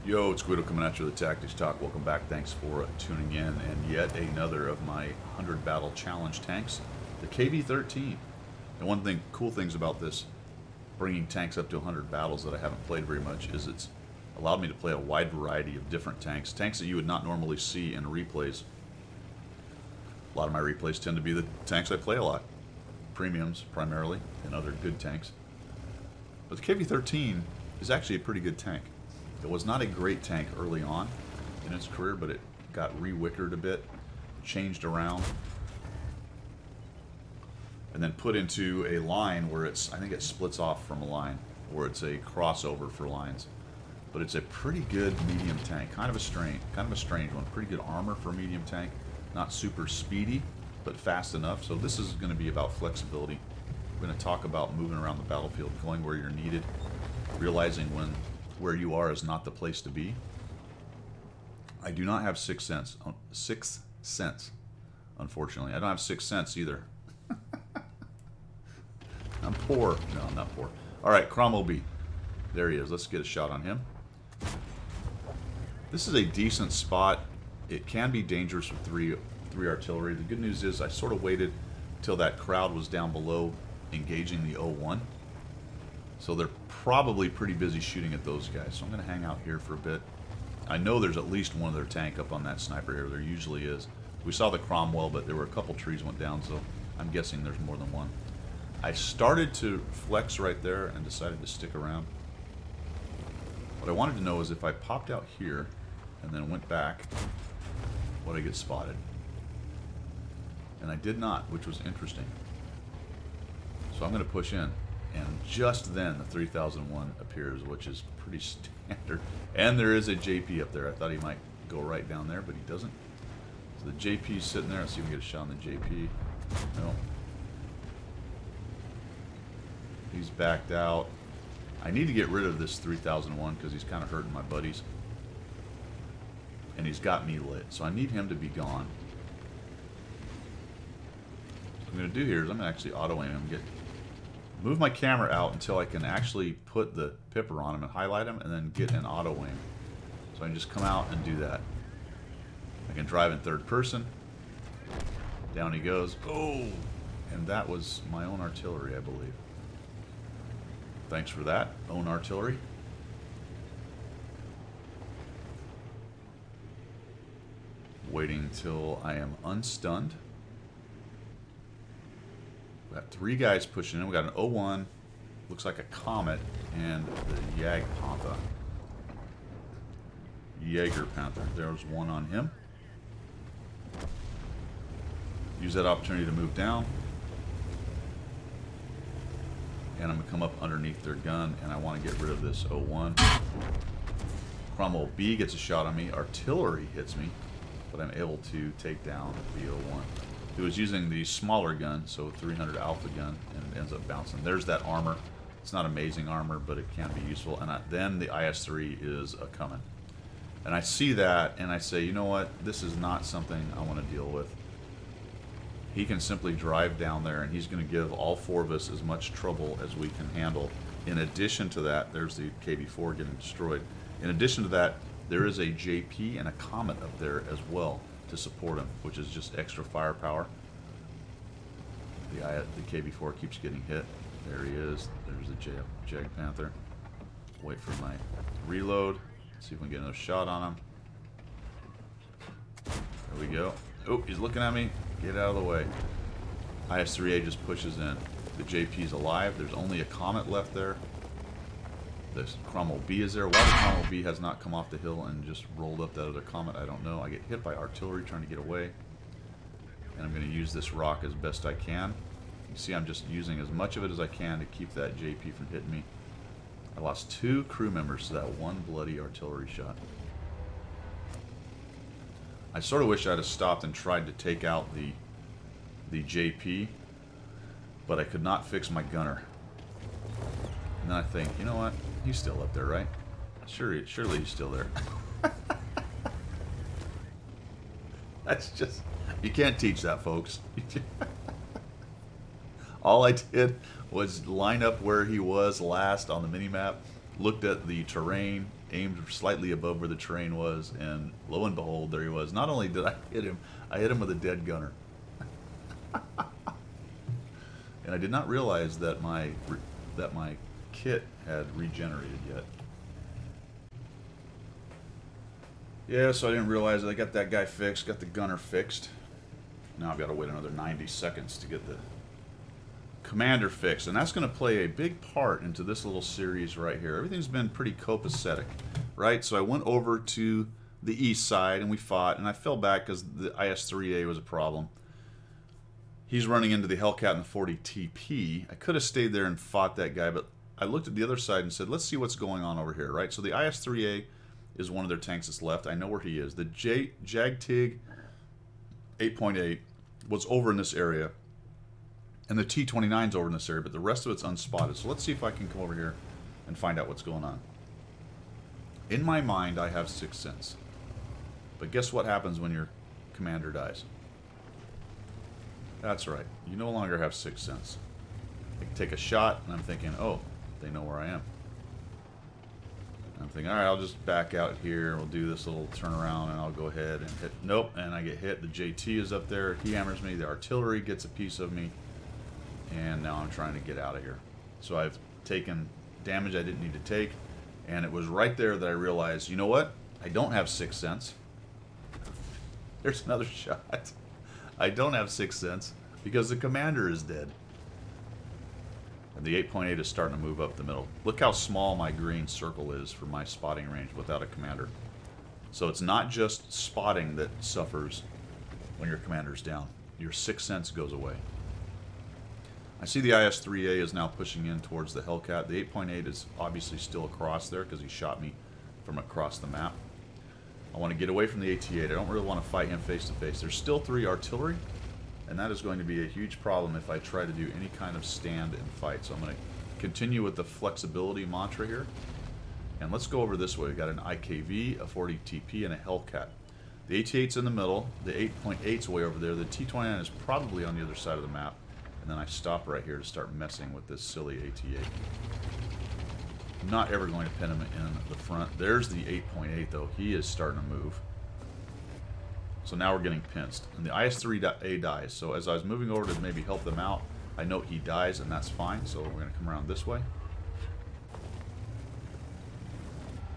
Yo, it's Guido coming at you with the Tactics Talk. Welcome back. Thanks for tuning in. And yet another of my 100 battle challenge tanks, the KV-13. And one thing, cool things about this, bringing tanks up to 100 battles that I haven't played very much, is it's allowed me to play a wide variety of different tanks. Tanks that you would not normally see in replays. A lot of my replays tend to be the tanks I play a lot. Premiums, primarily, and other good tanks. But the KV-13 is actually a pretty good tank. It was not a great tank early on in its career, but it got re-wickered a bit, changed around, and then put into a line where it's, I think it splits off from a line, where it's a crossover for lines. But it's a pretty good medium tank, kind of a strange one. Pretty good armor for a medium tank, not super speedy, but fast enough. So this is going to be about flexibility. We're going to talk about moving around the battlefield, going where you're needed, realizing when where you are is not the place to be. I do not have sixth sense, unfortunately. I don't have sixth sense either. I'm poor. No, I'm not poor. Alright, Cromwell B. There he is. Let's get a shot on him. This is a decent spot. It can be dangerous with three artillery. The good news is I sort of waited till that crowd was down below engaging the 01. So they're probably pretty busy shooting at those guys. So I'm going to hang out here for a bit. I know there's at least one of their tank up on that sniper area. There usually is. We saw the Cromwell, but there were a couple trees went down, so I'm guessing there's more than one. I started to flex right there and decided to stick around. What I wanted to know is if I popped out here and then went back, would I get spotted? And I did not, which was interesting. So I'm going to push in. And just then the 3001 appears, which is pretty standard. And there is a JP up there. I thought he might go right down there, but he doesn't. So the JP's sitting there. Let's see if we can get a shot on the JP. No. He's backed out. I need to get rid of this 3001 because he's kind of hurting my buddies. And he's got me lit. So I need him to be gone. What I'm going to do here is I'm going to actually auto-aim him, move my camera out until I can actually put the pipper on him and highlight him and then get an auto aim. So I can just come out and do that. I can drive in third person. Down he goes. Oh! And that was my own artillery, I believe. Thanks for that, own artillery. Waiting till I am unstunned. We got three guys pushing in. We got an 01, looks like a Comet, and the Jaeger Panther. There's one on him. Use that opportunity to move down. And I'm going to come up underneath their gun, and I want to get rid of this 01. Cromwell B gets a shot on me. Artillery hits me, but I'm able to take down the 01. He was using the smaller gun, so 300 Alpha gun, and it ends up bouncing. There's that armor. It's not amazing armor, but it can be useful. And then the IS-3 is a coming. And I see that, and I say, you know what? This is not something I want to deal with. He can simply drive down there, and he's going to give all four of us as much trouble as we can handle. In addition to that, there's the KV-4 getting destroyed. In addition to that, there is a JP and a Comet up there as well to support him, which is just extra firepower. The KV-4 keeps getting hit. There he is. There's the Jag Panther. Wait for my reload. See if we can get another shot on him. There we go. Oh, he's looking at me. Get out of the way. IS-3A just pushes in. The JP's alive. There's only a Comet left there. This Cromwell B is there. Why the Cromwell B has not come off the hill and just rolled up that other Comet, I don't know. I get hit by artillery trying to get away. And I'm going to use this rock as best I can. You see I'm just using as much of it as I can to keep that JP from hitting me. I lost 2 crew members to that one bloody artillery shot. I sort of wish I'd have stopped and tried to take out the JP, but I could not fix my gunner. And then I think, you know what? He's still up there, right? Surely he's still there. That's just... You can't teach that, folks. All I did was line up where he was last on the minimap, looked at the terrain, aimed slightly above where the train was, and lo and behold, there he was. Not only did I hit him with a dead gunner. And I did not realize that my kit had regenerated yet. Yeah, so I didn't realize that I got that guy fixed, got the gunner fixed. Now I've got to wait another 90 seconds to get the commander fixed, and that's going to play a big part into this little series right here. Everything's been pretty copacetic, right? So I went over to the east side and we fought, and I fell back because the IS-3A was a problem. He's running into the Hellcat and the 40 TP. I could have stayed there and fought that guy, but I looked at the other side and said, let's see what's going on over here, right? So the IS-3A is one of their tanks that's left. I know where he is. The JAG-TIG 8.8 was over in this area, and the T-29's over in this area, but the rest of it's unspotted. So let's see if I can come over here and find out what's going on. In my mind, I have 6th sense. But guess what happens when your commander dies? That's right. You no longer have 6th sense. I take a shot, and I'm thinking, oh, they know where I am. I'm thinking, all right, I'll just back out here. We'll do this little turnaround, and I'll go ahead and hit. Nope, and I get hit. The JT is up there. He hammers me. The artillery gets a piece of me. And now I'm trying to get out of here. So I've taken damage I didn't need to take. And it was right there that I realized, you know what? I don't have 6th sense. There's another shot. I don't have 6th sense because the commander is dead. And the 8.8 is starting to move up the middle. Look how small my green circle is for my spotting range without a commander. So it's not just spotting that suffers when your commander's down. Your 6th sense goes away. I see the IS-3A is now pushing in towards the Hellcat. The 8.8 is obviously still across there because he shot me from across the map. I want to get away from the AT-8. I don't really want to fight him face to face. There's still 3 artillery, and that is going to be a huge problem if I try to do any kind of stand and fight. So I'm going to continue with the flexibility mantra here. And let's go over this way. We've got an IKV, a 40 TP, and a Hellcat. The AT-8's in the middle. The 8.8's way over there. The T-29 is probably on the other side of the map. And then I stop right here to start messing with this silly AT-8. I'm not ever going to pin him in the front. There's the 8.8 though. He is starting to move. So now we're getting pinched. And the IS-3A dies. So as I was moving over to maybe help them out, I note he dies, and that's fine. So we're going to come around this way.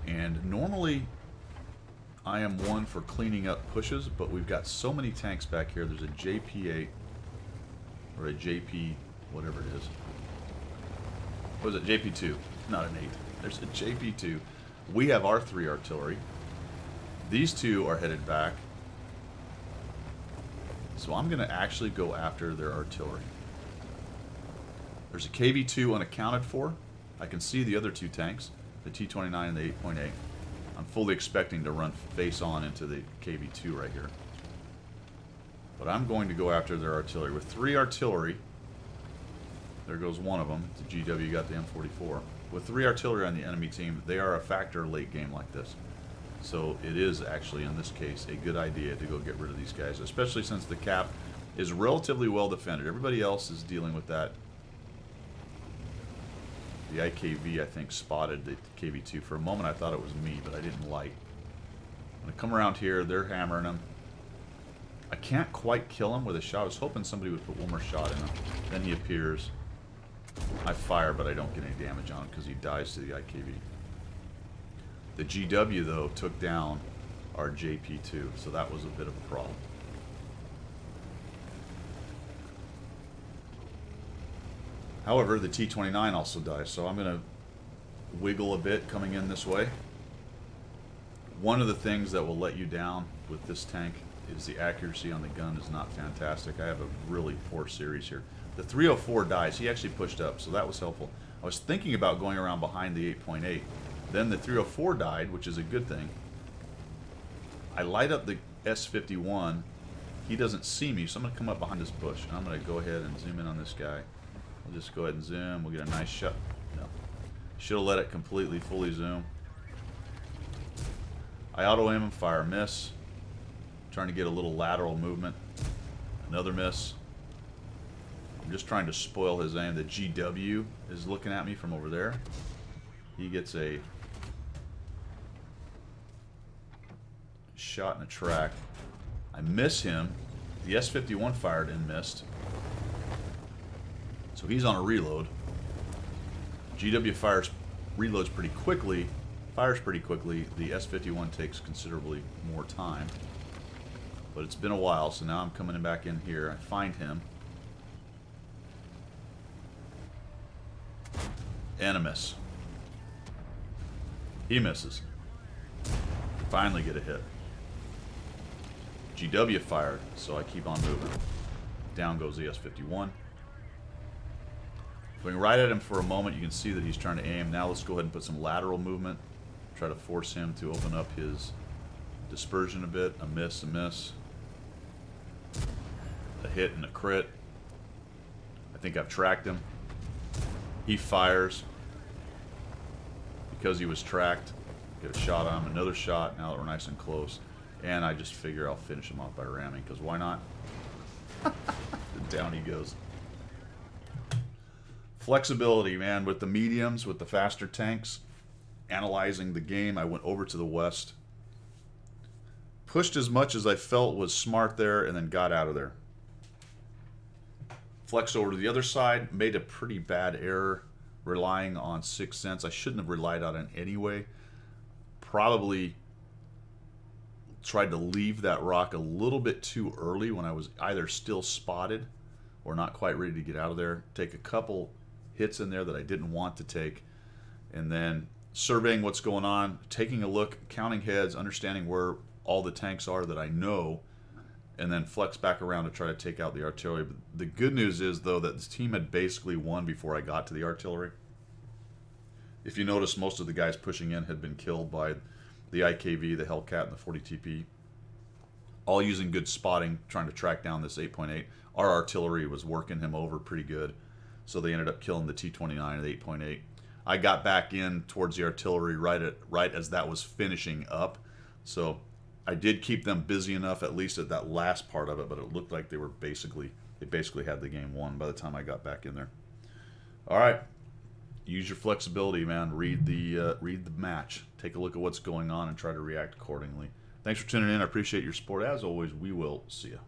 And normally I am one for cleaning up pushes, but we've got so many tanks back here. There's a JP-8 or a JP, whatever it is. What was it? JP2, not an 8. There's a JP2. We have our 3 artillery. These 2 are headed back. So I'm going to actually go after their artillery. There's a KV-2 unaccounted for. I can see the other 2 tanks, the T-29 and the 8.8. I'm fully expecting to run face on into the KV-2 right here. But I'm going to go after their artillery. With 3 artillery, there goes one of them. The GW got the M44. With 3 artillery on the enemy team, they are a factor late game like this. So it is actually, in this case, a good idea to go get rid of these guys, especially since the cap is relatively well defended. Everybody else is dealing with that. The IKV, I think, spotted the KV-2. For a moment, I thought it was me, but I didn't light. I'm going to come around here. They're hammering him. I can't quite kill him with a shot. I was hoping somebody would put one more shot in him. Then he appears. I fire, but I don't get any damage on him because he dies to the IKV. The GW, though, took down our JP2, so that was a bit of a problem. However, the T-29 also dies, so I'm going to wiggle a bit coming in this way. One of the things that will let you down with this tank is the accuracy on the gun is not fantastic. I have a really poor series here. The 304 dies. He actually pushed up, so that was helpful. I was thinking about going around behind the 8.8. Then the 304 died, which is a good thing. I light up the S51. He doesn't see me, so I'm going to come up behind this bush. And I'm going to go ahead and zoom in on this guy. We'll just go ahead and zoom. We'll get a nice shot. No. Should have let it completely, fully zoom. I auto-aim and fire, miss. Trying to get a little lateral movement. Another miss. I'm just trying to spoil his aim. The GW is looking at me from over there. He gets a shot in a track. I miss him. The S-51 fired and missed. So he's on a reload. GW reloads pretty quickly, fires pretty quickly. The S-51 takes considerably more time. But it's been a while, so now I'm coming back in here. I find him. And a miss. He misses. Finally get a hit. GW fired, so I keep on moving. Down goes the S-51. Going right at him for a moment, you can see that he's trying to aim. Now let's go ahead and put some lateral movement. Try to force him to open up his dispersion a bit. A miss, a miss. A hit and a crit. I think I've tracked him. He fires. Because he was tracked, get a shot on him. Another shot, now that we're nice and close. And I just figure I'll finish him off by ramming, because why not? Down he goes. Flexibility, man, with the mediums, with the faster tanks. Analyzing the game, I went over to the west. Pushed as much as I felt was smart there, and then got out of there. Flexed over to the other side, made a pretty bad error, relying on 6th Sense. I shouldn't have relied on it anyway. Probably tried to leave that rock a little bit too early when I was either still spotted or not quite ready to get out of there. Take a couple hits in there that I didn't want to take, and then surveying what's going on, taking a look, counting heads, understanding where all the tanks are that I know, and then flex back around to try to take out the artillery. But the good news is, though, that this team had basically won before I got to the artillery. If you notice, most of the guys pushing in had been killed by the IKV, the Hellcat, and the 40 TP. All using good spotting, trying to track down this 8.8. Our artillery was working him over pretty good, so they ended up killing the T-29 and the 8.8. I got back in towards the artillery right as that was finishing up, so I did keep them busy enough, at least at that last part of it, but it looked like they basically had the game won by the time I got back in there. All right, use your flexibility, man. Read the match. Take a look at what's going on and try to react accordingly. Thanks for tuning in. I appreciate your support. As always, we will see you.